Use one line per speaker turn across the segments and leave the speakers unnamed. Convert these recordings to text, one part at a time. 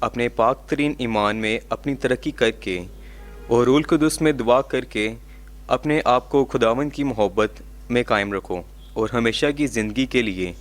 اپنے پاک ترین ایمان میں اپنی ترقی کر کے اور روح القدس میں دعا کر کے اپنے آپ کو خداوند کی محبت میں قائم رکھو اور ہمیشہ کی زندگی کے لیے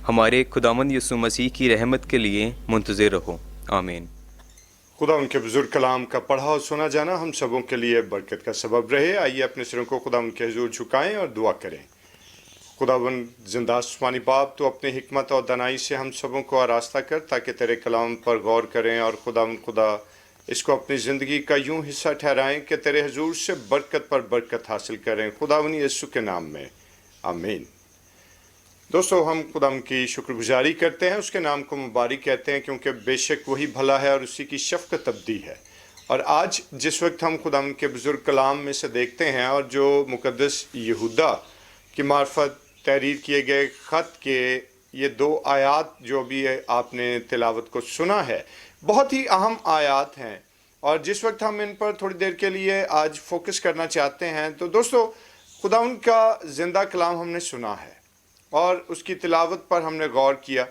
ہمارے خداوند یسوع مسیح کی رحمت کے لیے منتظر رہو. آمین.
خدا ان کے بزرگ کلام کا پڑھا اور سنا جانا ہم سبوں کے لیے برکت کا سبب رہے. آئیے اپنے سروں کو خدا ان کے حضور جھکائیں اور دعا کریں. خداوند زندہ آسمانی باپ، تو اپنی حکمت اور دانائی سے ہم سبوں کو آراستہ کر تاکہ تیرے کلام پر غور کریں اور خدا اس کو اپنی زندگی کا یوں حصہ ٹھہرائیں کہ تیرے حضور سے برکت پر برکت حاصل کریں. خداوند یسوع کے نام میں آمین. دوستو، ہم خدا کی شکر گزاری کرتے ہیں، اس کے نام کو مبارک کہتے ہیں، کیونکہ بے شک وہی بھلا ہے اور اسی کی شفقت ابدی ہے. اور آج جس وقت ہم خدا کے بزرگ کلام میں سے دیکھتے ہیں اور جو مقدس یہودا کی معرفت تحریر کیے گئے خط کے یہ 2 آیات جو بھی آپ نے تلاوت کو سنا ہے، بہت ہی اہم آیات ہیں. اور جس وقت ہم ان پر تھوڑی دیر کے لیے آج فوکس کرنا چاہتے ہیں، تو دوستو، خدا ان کا زندہ کلام ہم نے سنا ہے اور اس کی تلاوت پر ہم نے غور کیا.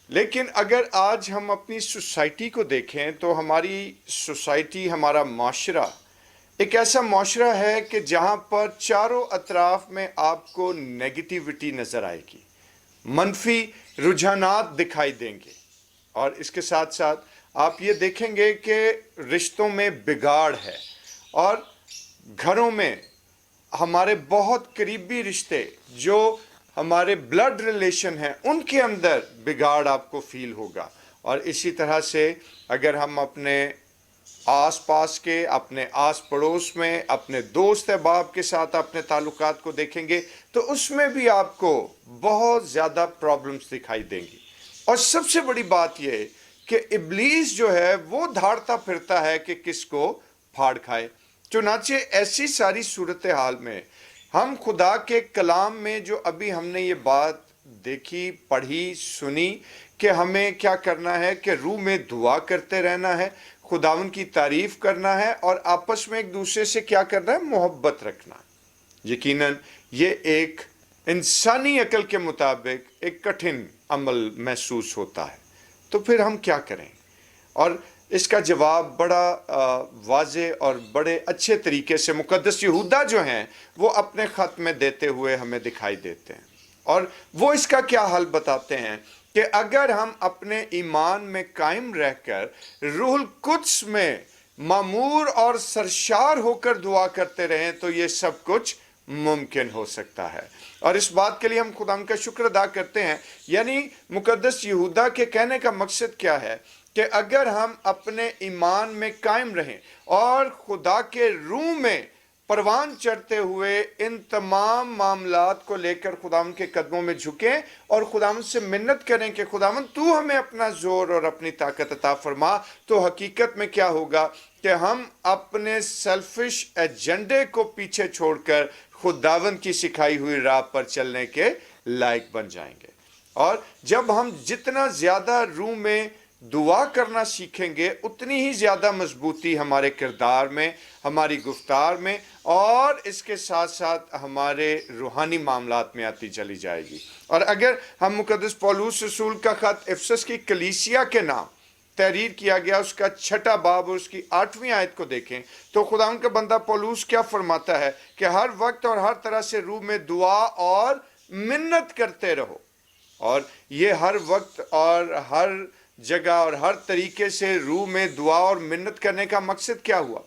لیکن اگر آج ہم اپنی سوسائٹی کو دیکھیں تو ہماری سوسائٹی، ہمارا معاشرہ ایک ایسا معاشرہ ہے کہ جہاں پر چاروں اطراف میں آپ کو نیگیٹیوٹی نظر آئے گی، منفی رجحانات دکھائی دیں گے. اور اس کے ساتھ ساتھ آپ یہ دیکھیں گے کہ رشتوں میں بگاڑ ہے، اور گھروں میں ہمارے بہت قریبی رشتے جو ہمارے بلڈ ریلیشن ہیں ان کے اندر بگاڑ آپ کو فیل ہوگا. اور اسی طرح سے اگر ہم اپنے آس پاس کے، اپنے آس پڑوس میں، اپنے دوست احباب کے ساتھ اپنے تعلقات کو دیکھیں گے تو اس میں بھی آپ کو بہت زیادہ پرابلمز دکھائی دیں گی. اور سب سے بڑی بات یہ ہے کہ ابلیس جو ہے وہ دھاڑتا پھرتا ہے کہ کس کو پھاڑ کھائے. چنانچہ ایسی ساری صورتحال میں ہم خدا کے کلام میں جو ابھی ہم نے یہ بات دیکھی، پڑھی، سنی کہ ہمیں کیا کرنا ہے کہ روح میں دعا کرتے رہنا ہے، خداوند کی تعریف کرنا ہے، اور آپس میں ایک دوسرے سے کیا کرنا ہے، محبت رکھنا. یقیناً یہ ایک انسانی عقل کے مطابق ایک کٹھن عمل محسوس ہوتا ہے. تو پھر ہم کیا کریں؟ اور اس کا جواب بڑا واضح اور بڑے اچھے طریقے سے مقدس یہودا جو ہیں وہ اپنے خط میں دیتے ہوئے ہمیں دکھائی دیتے ہیں. اور وہ اس کا کیا حل بتاتے ہیں کہ اگر ہم اپنے ایمان میں قائم رہ کر روح القدس میں معمور اور سرشار ہو کر دعا کرتے رہیں تو یہ سب کچھ ممکن ہو سکتا ہے. اور اس بات کے لیے ہم خدا کا شکر ادا کرتے ہیں. یعنی مقدس یہودا کے کہنے کا مقصد کیا ہے کہ اگر ہم اپنے ایمان میں قائم رہیں اور خدا کے روح میں پروان چڑھتے ہوئے ان تمام معاملات کو لے کر خداوند کے قدموں میں جھکیں اور خداوند سے منت کریں کہ خداوند تو ہمیں اپنا زور اور اپنی طاقت عطا فرما، تو حقیقت میں کیا ہوگا کہ ہم اپنے سیلفش ایجنڈے کو پیچھے چھوڑ کر خداوند کی سکھائی ہوئی راہ پر چلنے کے لائق بن جائیں گے. اور جب ہم جتنا زیادہ روح میں دعا کرنا سیکھیں گے اتنی ہی زیادہ مضبوطی ہمارے کردار میں، ہماری گفتار میں، اور اس کے ساتھ ساتھ ہمارے روحانی معاملات میں آتی چلی جائے گی. اور اگر ہم مقدس پولس رسول کا خط افسس کی کلیسیا کے نام تحریر کیا گیا اس کا 6 باب اور اس کی 8ویں آیت کو دیکھیں تو خداوند کا بندہ پولس کیا فرماتا ہے کہ ہر وقت اور ہر طرح سے روح میں دعا اور منت کرتے رہو. اور یہ ہر وقت اور ہر جگہ اور ہر طریقے سے روح میں دعا اور منت کرنے کا مقصد کیا ہوا؟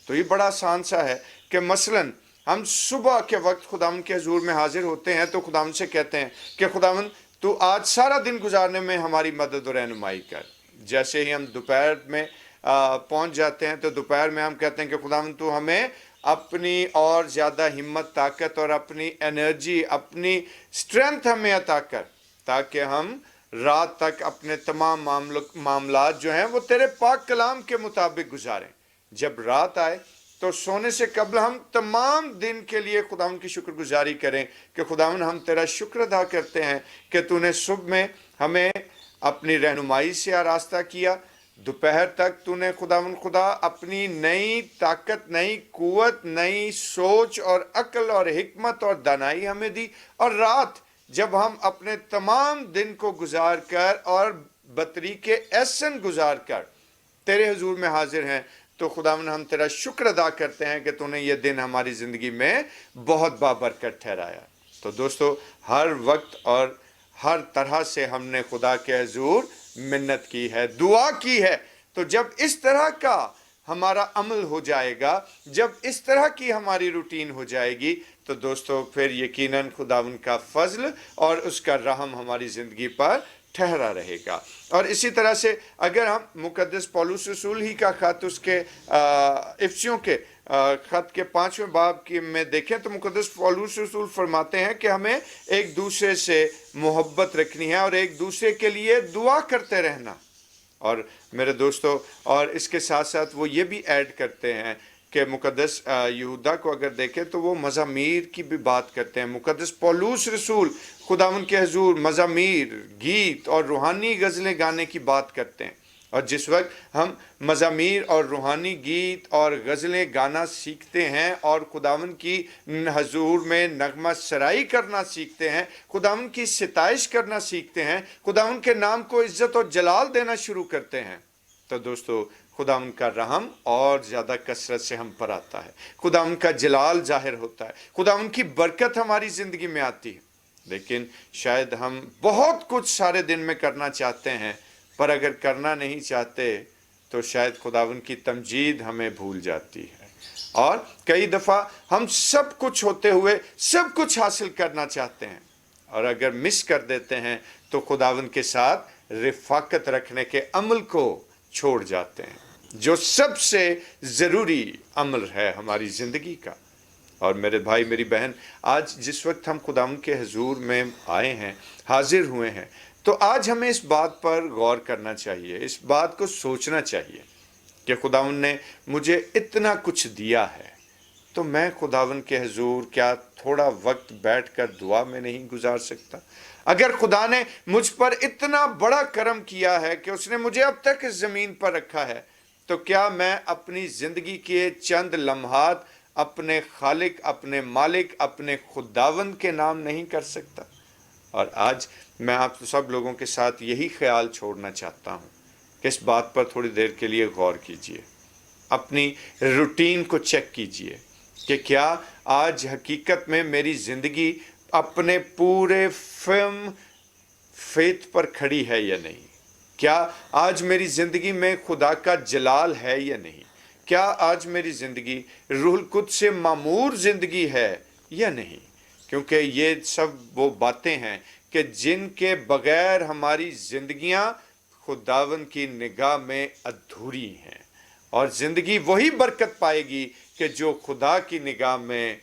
تو یہ بڑا آسان سا ہے کہ مثلاً ہم صبح کے وقت خداوند کے حضور میں حاضر ہوتے ہیں تو خداوند سے کہتے ہیں کہ خداوند تو آج سارا دن گزارنے میں ہماری مدد و رہنمائی کر. جیسے ہی ہم دوپہر میں پہنچ جاتے ہیں تو دوپہر میں ہم کہتے ہیں کہ خداوند تو ہمیں اپنی اور زیادہ ہمت، طاقت اور اپنی انرجی، اپنی اسٹرینتھ ہمیں عطا کر تاکہ ہم رات تک اپنے تمام معاملات جو ہیں وہ تیرے پاک کلام کے مطابق گزاریں. جب رات آئے تو سونے سے قبل ہم تمام دن کے لیے خداوند کی شکر گزاری کریں کہ خداوند ہم تیرا شکر ادا کرتے ہیں کہ تو نے صبح میں ہمیں اپنی رہنمائی سے آراستہ کیا، دوپہر تک تو نے خداوند خدا اپنی نئی طاقت، نئی قوت، نئی سوچ اور عقل اور حکمت اور دانائی ہمیں دی، اور رات جب ہم اپنے تمام دن کو گزار کر اور بطریق احسن گزار کر تیرے حضور میں حاضر ہیں، تو خداوند ہم تیرا شکر ادا کرتے ہیں کہ تو نے یہ دن ہماری زندگی میں بہت بابرکت ٹھہرایا۔ تو دوستو، ہر وقت اور ہر طرح سے ہم نے خدا کے حضور منت کی ہے، دعا کی ہے۔ تو جب اس طرح کا ہمارا عمل ہو جائے گا، جب اس طرح کی ہماری روٹین ہو جائے گی، تو دوستو پھر یقیناً خداوند کا فضل اور اس کا رحم ہماری زندگی پر ٹھہرا رہے گا۔ اور اسی طرح سے اگر ہم مقدس پولس رسول ہی کا خط اس کے افسیوں کے خط کے 5ویں باب میں دیکھیں تو مقدس پولس رسول فرماتے ہیں کہ ہمیں ایک دوسرے سے محبت رکھنی ہے اور ایک دوسرے کے لیے دعا کرتے رہنا۔ اور میرے دوستو، اور اس کے ساتھ ساتھ وہ یہ بھی ایڈ کرتے ہیں کہ مقدس یہودا کو اگر دیکھیں تو وہ مزامیر کی بھی بات کرتے ہیں۔ مقدس پولس رسول خداوند کے حضور مزامیر، گیت اور روحانی غزلیں گانے کی بات کرتے ہیں۔ اور جس وقت ہم مزامیر اور روحانی گیت اور غزلیں گانا سیکھتے ہیں اور خداوند کی حضور میں نغمہ سرائی کرنا سیکھتے ہیں، خداوند کی ستائش کرنا سیکھتے ہیں، خداوند کے نام کو عزت و جلال دینا شروع کرتے ہیں، تو دوستو خداوند کا رحم اور زیادہ کثرت سے ہم پر آتا ہے، خداوند کا جلال ظاہر ہوتا ہے، خداوند کی برکت ہماری زندگی میں آتی ہے۔ لیکن شاید ہم بہت کچھ سارے دن میں کرنا چاہتے ہیں، پر اگر کرنا نہیں چاہتے تو شاید خداوند کی تمجید ہمیں بھول جاتی ہے۔ اور کئی دفعہ ہم سب کچھ ہوتے ہوئے سب کچھ حاصل کرنا چاہتے ہیں، اور اگر مس کر دیتے ہیں تو خداوند کے ساتھ رفاقت رکھنے کے عمل کو چھوڑ جاتے ہیں، جو سب سے ضروری عمل ہے ہماری زندگی کا۔ اور میرے بھائی میری بہن، آج جس وقت ہم خداوند کے حضور میں آئے ہیں، حاضر ہوئے ہیں، تو آج ہمیں اس بات پر غور کرنا چاہیے، اس بات کو سوچنا چاہیے کہ خداوند نے مجھے اتنا کچھ دیا ہے، تو میں خداوند کے حضور کیا تھوڑا وقت بیٹھ کر دعا میں نہیں گزار سکتا؟ اگر خدا نے مجھ پر اتنا بڑا کرم کیا ہے کہ اس نے مجھے اب تک اس زمین پر رکھا ہے، تو کیا میں اپنی زندگی کے چند لمحات اپنے خالق، اپنے مالک، اپنے خداوند کے نام نہیں کر سکتا؟ اور آج میں آپ سب لوگوں کے ساتھ یہی خیال چھوڑنا چاہتا ہوں کہ اس بات پر تھوڑی دیر کے لیے غور کیجئے، اپنی روٹین کو چیک کیجئے کہ کیا آج حقیقت میں میری زندگی اپنے پورے فیت پر کھڑی ہے یا نہیں؟ کیا آج میری زندگی میں خدا کا جلال ہے یا نہیں؟ کیا آج میری زندگی روح القدس سے معمور زندگی ہے یا نہیں؟ کیونکہ یہ سب وہ باتیں ہیں کہ جن کے بغیر ہماری زندگیاں خداوند کی نگاہ میں ادھوری ہیں، اور زندگی وہی برکت پائے گی کہ جو خدا کی نگاہ میں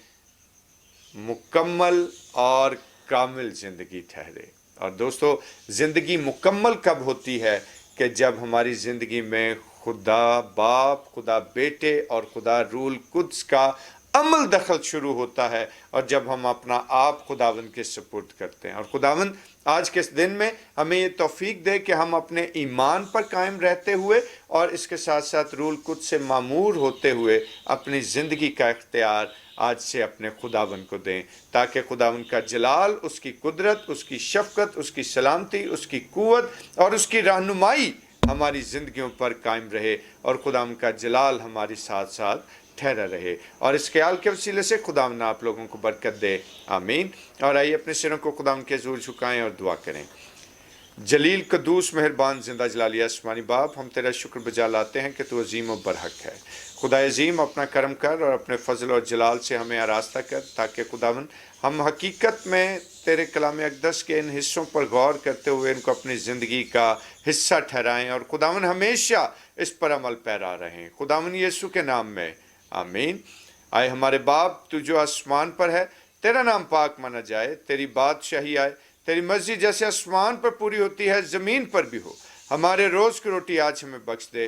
مکمل اور کامل زندگی ٹھہرے۔ اور دوستو، زندگی مکمل کب ہوتی ہے؟ کہ جب ہماری زندگی میں خدا باپ، خدا بیٹے اور خدا روح القدس کا عمل دخل شروع ہوتا ہے، اور جب ہم اپنا آپ خداوند کے سپرد کرتے ہیں۔ اور خداوند آج کے اس دن میں ہمیں یہ توفیق دے کہ ہم اپنے ایمان پر قائم رہتے ہوئے اور اس کے ساتھ ساتھ روح القدس سے معمور ہوتے ہوئے اپنی زندگی کا اختیار آج سے اپنے خداوند کو دیں، تاکہ خداوند کا جلال، اس کی قدرت، اس کی شفقت، اس کی سلامتی، اس کی قوت اور اس کی رہنمائی ہماری زندگیوں پر قائم رہے، اور خداوند کا جلال ہمارے ساتھ ساتھ ٹھہرا رہے۔ اور اس خیال کے وسیلے سے خداوند آپ لوگوں کو برکت دے، آمین۔ اور آئیے اپنے سروں کو خداوند کے حضور جھکائیں اور دعا کریں۔ جلیل، قدوس، مہربان، زندہ جلالی آسمانی باپ، ہم تیرا شکر بجا لاتے ہیں کہ تو عظیم و برحق ہے۔ خدا عظیم، اپنا کرم کر اور اپنے فضل اور جلال سے ہمیں آراستہ کر، تاکہ خداوند ہم حقیقت میں تیرے کلام اقدس کے ان حصوں پر غور کرتے ہوئے ان کو اپنی زندگی کا حصہ ٹھہرائیں، اور خداوند ہمیشہ اس پر عمل پیرا رہیں، خداوند یسوع کے نام میں، آمین۔ آئے ہمارے باپ، تو جو آسمان پر ہے، تیرا نام پاک مانا جائے، تیری بادشاہی آئے، تیری مرضی جیسے آسمان پر پوری ہوتی ہے زمین پر بھی ہو۔ ہمارے روز کی روٹی آج ہمیں بخش دے،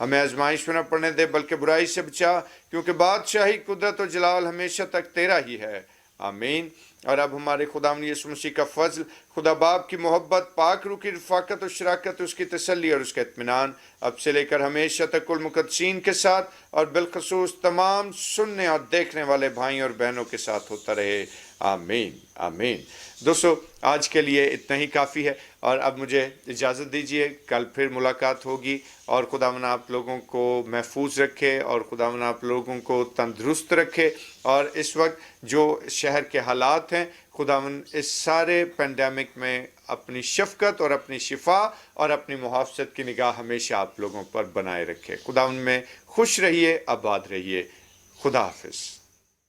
ہمیں آزمائش میں نہ پڑنے دے، بلکہ برائی سے بچا، کیونکہ بادشاہی، قدرت و جلال ہمیشہ تک تیرا ہی ہے، آمین۔ اور اب ہمارے خداوند یسوع مسیح کا فضل، خدا باپ کی محبت، پاک روح کی رفاقت و شراکت، اس کی تسلی اور اس کا اطمینان اب سے لے کر ہمیشہ تک کل مقدسین کے ساتھ، اور بالخصوص تمام سننے اور دیکھنے والے بھائیوں اور بہنوں کے ساتھ ہوتا رہے، آمین آمین. دوستو آج کے لیے اتنا ہی کافی ہے اور اب مجھے اجازت دیجیے. کل پھر ملاقات ہوگی اور خداوند آپ لوگوں کو محفوظ رکھے اور خداوند آپ لوگوں کو تندرست رکھے. اور اس وقت جو شہر کے حالات ہیں خداوند اس سارے پینڈیمک میں اپنی شفقت اور اپنی شفا اور اپنی محافظت کی نگاہ ہمیشہ آپ لوگوں پر بنائے رکھے. خداوند میں خوش رہیے، آباد رہیے. خدا حافظ.